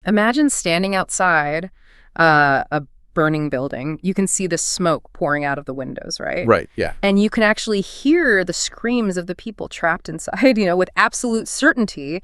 Imagine standing outside a burning building. You can see the smoke pouring out of the windows, right? Right, yeah. And you can actually hear the screams of the people trapped inside, with absolute certainty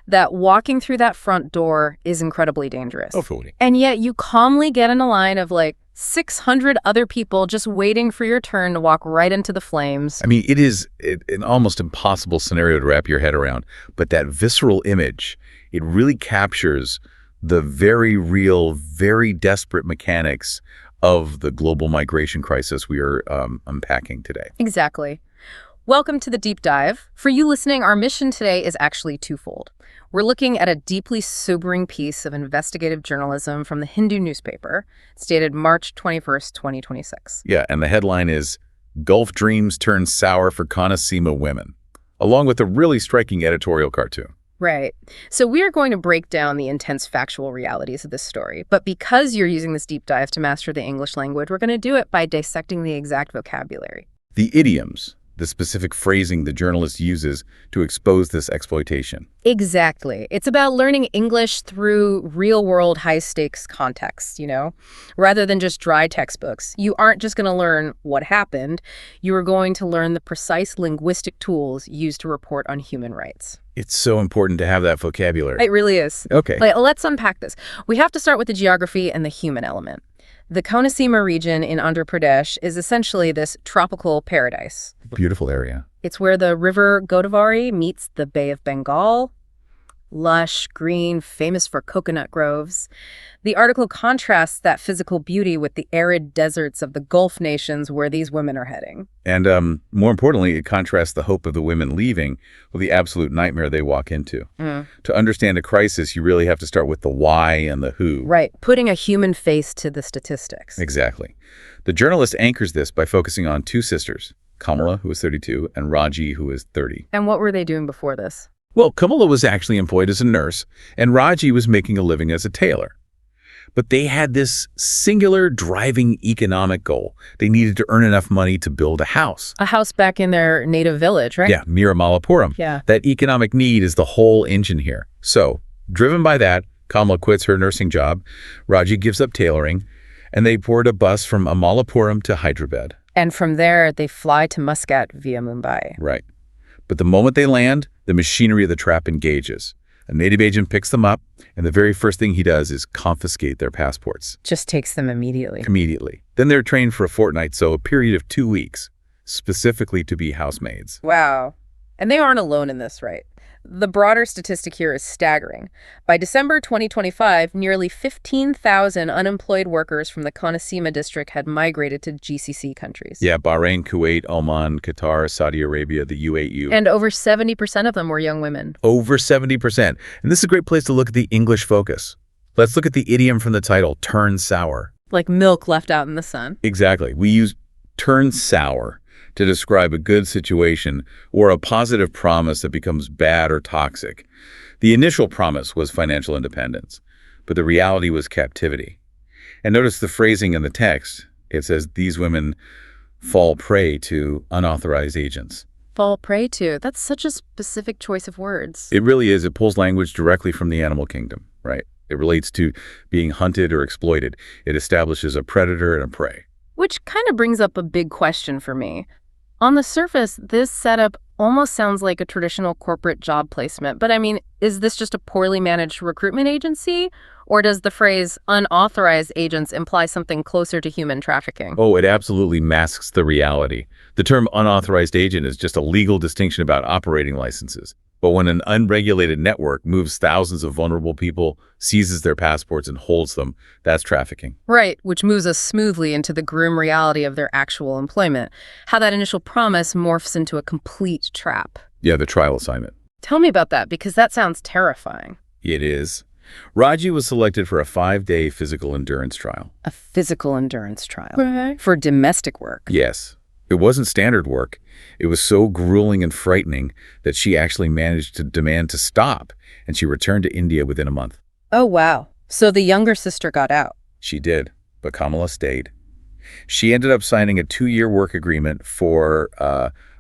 that walking through that front door is incredibly dangerous. Oh, fully. And yet you calmly get in a line of like 600 other people just waiting for your turn to walk right into the flames. I mean, it is an almost impossible scenario to wrap your head around, but that visceral image, it really captures the very real, very desperate mechanics of the global migration crisis we are unpacking today. Exactly. Welcome to the Deep Dive. For you listening, our mission today is actually twofold. We're looking at a deeply sobering piece of investigative journalism from the Hindu newspaper. It's dated March 21st, 2026. Yeah, and the headline is, Gulf Dreams Turn Sour for Conasima Women, along with a really striking editorial cartoon. Right. So we are going to break down the intense factual realities of this story. But because you're using this deep dive to master the English language, we're going to do it by dissecting the exact vocabulary. The idioms, the specific phrasing the journalist uses to expose this exploitation. Exactly. It's about learning English through real-world high-stakes contexts, rather than just dry textbooks. You aren't just going to learn what happened. You are going to learn the precise linguistic tools used to report on human rights. It's so important to have that vocabulary. It really is. Okay. Let's unpack this. We have to start with the geography and the human element. The Conasima region in Andhra Pradesh is essentially this tropical paradise. Beautiful area. It's where the river Godavari meets the Bay of Bengal. Lush, green, famous for coconut groves. The article contrasts that physical beauty with the arid deserts of the Gulf nations where these women are heading. And more importantly, it contrasts the hope of the women leaving with the absolute nightmare they walk into. To understand a crisis, you really have to start with the why and the who. Right, putting a human face to the statistics. Exactly. The journalist anchors this by focusing on two sisters, Kamala, who is 32, and Raji, who is 30. And what were they doing before this? Well, Kamala was actually employed as a nurse, and Raji was making a living as a tailor. But they had this singular driving economic goal. They needed to earn enough money to build a house. A house back in their native village, right? Yeah, Miramalapuram. Yeah. That economic need is the whole engine here. So, driven by that, Kamala quits her nursing job, Raji gives up tailoring, and they board a bus from Amalapuram to Hyderabad. And from there, they fly to Muscat via Mumbai. Right. But the moment they land, the machinery of the trap engages. A native agent picks them up, and the very first thing he does is confiscate their passports. Just takes them immediately. Immediately. Then they're trained for a fortnight, so a period of 2 weeks, specifically to be housemaids. Wow. And they aren't alone in this, right? The broader statistic here is staggering. By December 2025, nearly 15,000 unemployed workers from the Conasima district had migrated to GCC countries. Yeah, Bahrain, Kuwait, Oman, Qatar, Saudi Arabia, the UAE. And over 70% of them were young women. Over 70%. And this is a great place to look at the English focus. Let's look at the idiom from the title, turn sour. Like milk left out in the sun. Exactly. We use turn sour to describe a good situation or a positive promise that becomes bad or toxic. The initial promise was financial independence, but the reality was captivity. And notice the phrasing in the text. It says these women fall prey to unauthorized agents. Fall prey to. That's such a specific choice of words. It really is. It pulls language directly from the animal kingdom, right? It relates to being hunted or exploited. It establishes a predator and a prey. Which kind of brings up a big question for me. On the surface, this setup almost sounds like a traditional corporate job placement. But I mean, is this just a poorly managed recruitment agency? Or does the phrase unauthorized agents imply something closer to human trafficking? Oh, it absolutely masks the reality. The term unauthorized agent is just a legal distinction about operating licenses. But when an unregulated network moves thousands of vulnerable people, seizes their passports, and holds them, that's trafficking. Right, which moves us smoothly into the grim reality of their actual employment. How that initial promise morphs into a complete trap. Yeah, the trial assignment. Tell me about that, because that sounds terrifying. It is. Raji was selected for a 5-day physical endurance trial. A physical endurance trial? Right. For domestic work? Yes. It wasn't standard work. It was so grueling and frightening that she actually managed to demand to stop, and she returned to India within a month. Oh, wow. So the younger sister got out. She did, but Kamala stayed. She ended up signing a 2-year work agreement for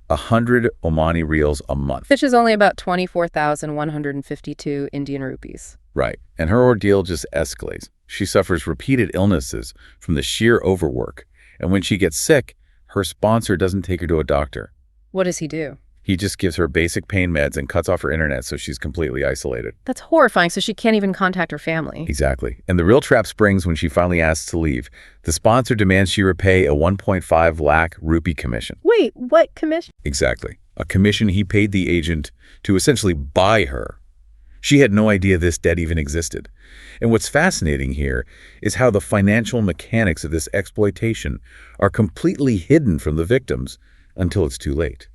100 Omani reals a month. Which is only about 24,152 Indian rupees. Right. And her ordeal just escalates. She suffers repeated illnesses from the sheer overwork. And when she gets sick, her sponsor doesn't take her to a doctor. What does he do? He just gives her basic pain meds and cuts off her internet so she's completely isolated. That's horrifying, so she can't even contact her family. Exactly. And the real trap springs when she finally asks to leave. The sponsor demands she repay a 1.5 lakh rupee commission. Wait, what commission? Exactly. A commission he paid the agent to essentially buy her. She had no idea this debt even existed. And what's fascinating here is how the financial mechanics of this exploitation are completely hidden from the victims until it's too late.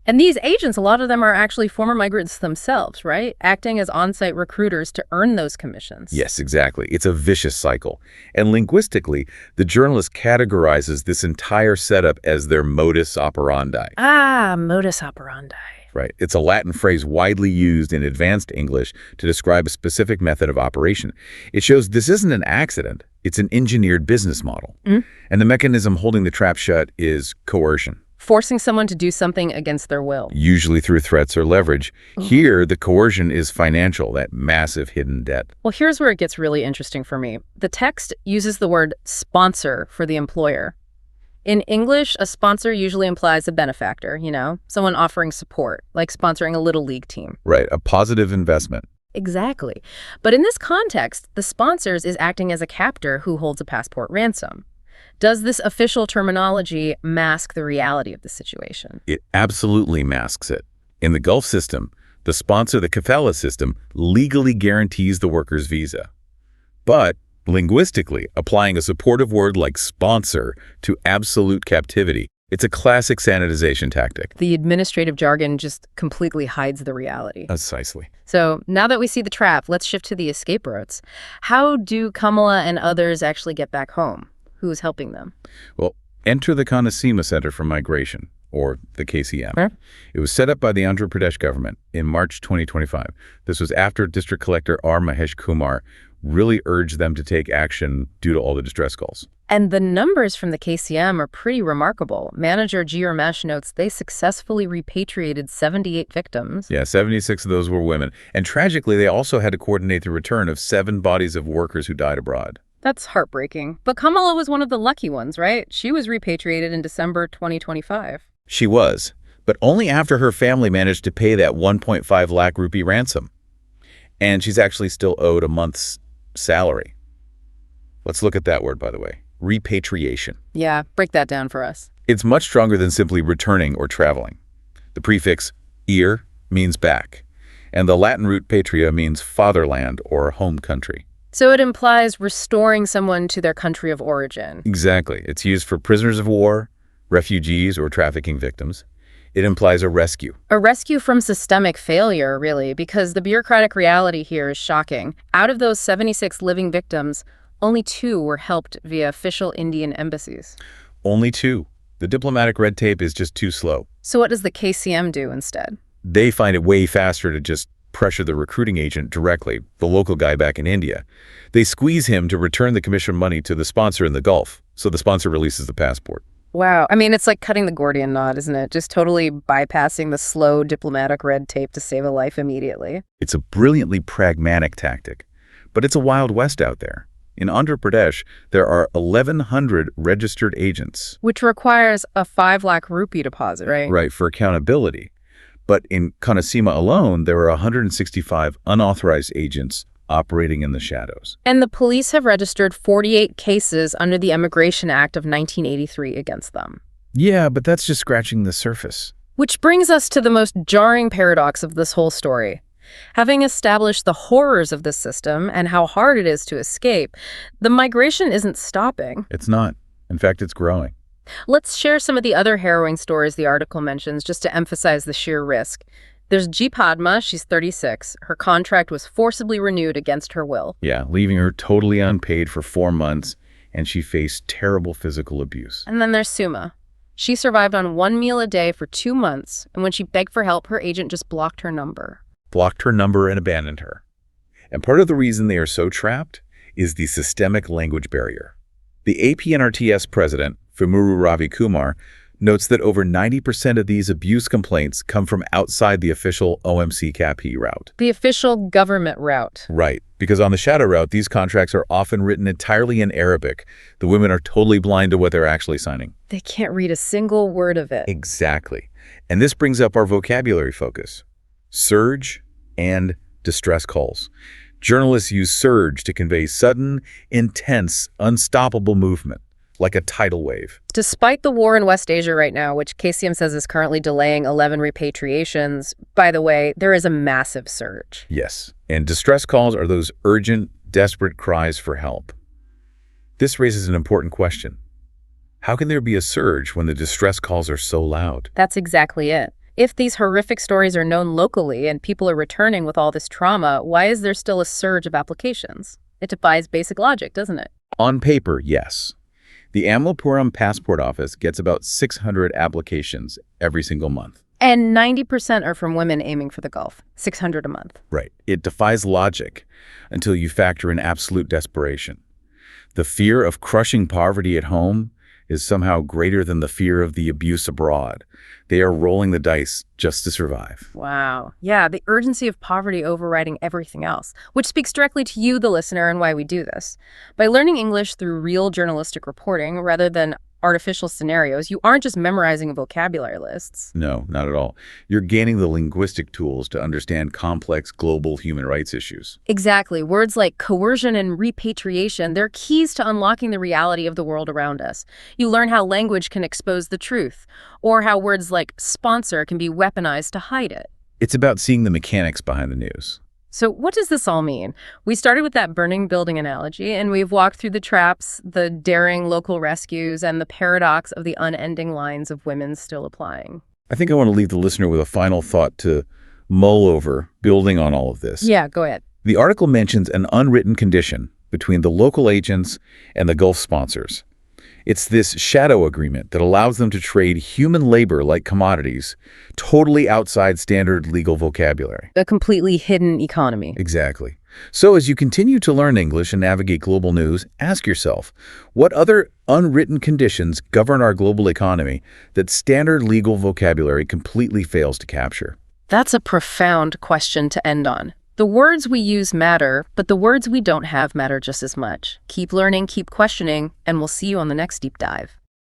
And these agents, a lot of them are actually former migrants themselves, right? Acting as on-site recruiters to earn those commissions. Yes, exactly. It's a vicious cycle. And linguistically, the journalist categorizes this entire setup as their modus operandi. Ah, modus operandi. Right. It's a Latin phrase widely used in advanced English to describe a specific method of operation. It shows this isn't an accident. It's an engineered business model. And the mechanism holding the trap shut is coercion. Forcing someone to do something against their will. Usually through threats or leverage. Here, the coercion is financial, that massive hidden debt. Well, here's where it gets really interesting for me. The text uses the word sponsor for the employer. In English, a sponsor usually implies a benefactor, someone offering support, like sponsoring a little league team. Right, a positive investment. Exactly. But in this context, the sponsor is acting as a captor who holds a passport ransom. Does this official terminology mask the reality of the situation? It absolutely masks it. In the Gulf system, the sponsor, the kafala system, legally guarantees the worker's visa. But linguistically, applying a supportive word like sponsor to absolute captivity, it's a classic sanitization tactic. The administrative jargon just completely hides the reality. Precisely. So now that we see the trap, let's shift to the escape routes. How do Kamala and others actually get back home? Who is helping them? Well, enter the Kanasima Center for Migration, or the KCM. Huh? It was set up by the Andhra Pradesh government in March 2025. This was after District Collector R. Mahesh Kumar really urged them to take action due to all the distress calls. And the numbers from the KCM are pretty remarkable. Manager G. Ramesh notes they successfully repatriated 78 victims. Yeah, 76 of those were women. And tragically, they also had to coordinate the return of 7 bodies of workers who died abroad. That's heartbreaking. But Kamala was one of the lucky ones, right? She was repatriated in December 2025. She was, but only after her family managed to pay that 1.5 lakh rupee ransom. And she's actually still owed a month's salary. Let's look at that word, by the way. Repatriation. Yeah, break that down for us. It's much stronger than simply returning or traveling. The prefix "ir" means back, and the Latin root patria means fatherland or home country. So it implies restoring someone to their country of origin. Exactly. It's used for prisoners of war, refugees, or trafficking victims. It implies a rescue. A rescue from systemic failure, really, because the bureaucratic reality here is shocking. Out of those 76 living victims, only 2 were helped via official Indian embassies. Only 2. The diplomatic red tape is just too slow. So what does the KCM do instead? They find it way faster to just pressure the recruiting agent directly, the local guy back in India. They squeeze him to return the commission money to the sponsor in the Gulf, so the sponsor releases the passport. Wow. I mean, it's like cutting the Gordian knot, isn't it? Just totally bypassing the slow diplomatic red tape to save a life immediately. It's a brilliantly pragmatic tactic, but it's a wild west out there. In Andhra Pradesh, there are 1,100 registered agents. Which requires a 5 lakh rupee deposit, right? Right, for accountability. But in Kanasima alone, there are 165 unauthorized agents operating in the shadows. And the police have registered 48 cases under the Immigration Act of 1983 against them. Yeah, but that's just scratching the surface. Which brings us to the most jarring paradox of this whole story. Having established the horrors of this system and how hard it is to escape, the migration isn't stopping. It's not. In fact, it's growing. Let's share some of the other harrowing stories the article mentions just to emphasize the sheer risk. There's G. Padma, she's 36. Her contract was forcibly renewed against her will. Yeah, leaving her totally unpaid for 4 months, and she faced terrible physical abuse. And then there's Suma. She survived on 1 meal a day for 2 months, and when she begged for help, her agent just blocked her number. Blocked her number and abandoned her. And part of the reason they are so trapped is the systemic language barrier. The APNRTS president, Femuru Ravi Kumar, notes that over 90% of these abuse complaints come from outside the official OMC-CAP route. The official government route. Right, because on the shadow route, these contracts are often written entirely in Arabic. The women are totally blind to what they're actually signing. They can't read a single word of it. Exactly. And this brings up our vocabulary focus. Surge and distress calls. Journalists use surge to convey sudden, intense, unstoppable movement, like a tidal wave. Despite the war in West Asia right now, which KCM says is currently delaying 11 repatriations, by the way, there is a massive surge. Yes, and distress calls are those urgent, desperate cries for help. This raises an important question. How can there be a surge when the distress calls are so loud? That's exactly it. If these horrific stories are known locally and people are returning with all this trauma, why is there still a surge of applications? It defies basic logic, doesn't it? On paper, yes. The Amlapuram Passport Office gets about 600 applications every single month. And 90% are from women aiming for the Gulf, 600 a month. Right. It defies logic until you factor in absolute desperation. The fear of crushing poverty at home is somehow greater than the fear of the abuse abroad. They are rolling the dice just to survive. Wow. Yeah, the urgency of poverty overriding everything else, which speaks directly to you, the listener, and why we do this. By learning English through real journalistic reporting rather than artificial scenarios, you aren't just memorizing vocabulary lists. No, not at all. You're gaining the linguistic tools to understand complex global human rights issues. Exactly. Words like coercion and repatriation, they're keys to unlocking the reality of the world around us. You learn how language can expose the truth, or how words like sponsor can be weaponized to hide it. It's about seeing the mechanics behind the news. So what does this all mean? We started with that burning building analogy, and we've walked through the traps, the daring local rescues, and the paradox of the unending lines of women still applying. I think I want to leave the listener with a final thought to mull over, building on all of this. Yeah, go ahead. The article mentions an unwritten condition between the local agents and the Gulf sponsors. It's this shadow agreement that allows them to trade human labor like commodities, totally outside standard legal vocabulary. A completely hidden economy. Exactly. So as you continue to learn English and navigate global news, ask yourself, what other unwritten conditions govern our global economy that standard legal vocabulary completely fails to capture? That's a profound question to end on. The words we use matter, but the words we don't have matter just as much. Keep learning, keep questioning, and we'll see you on the next deep dive.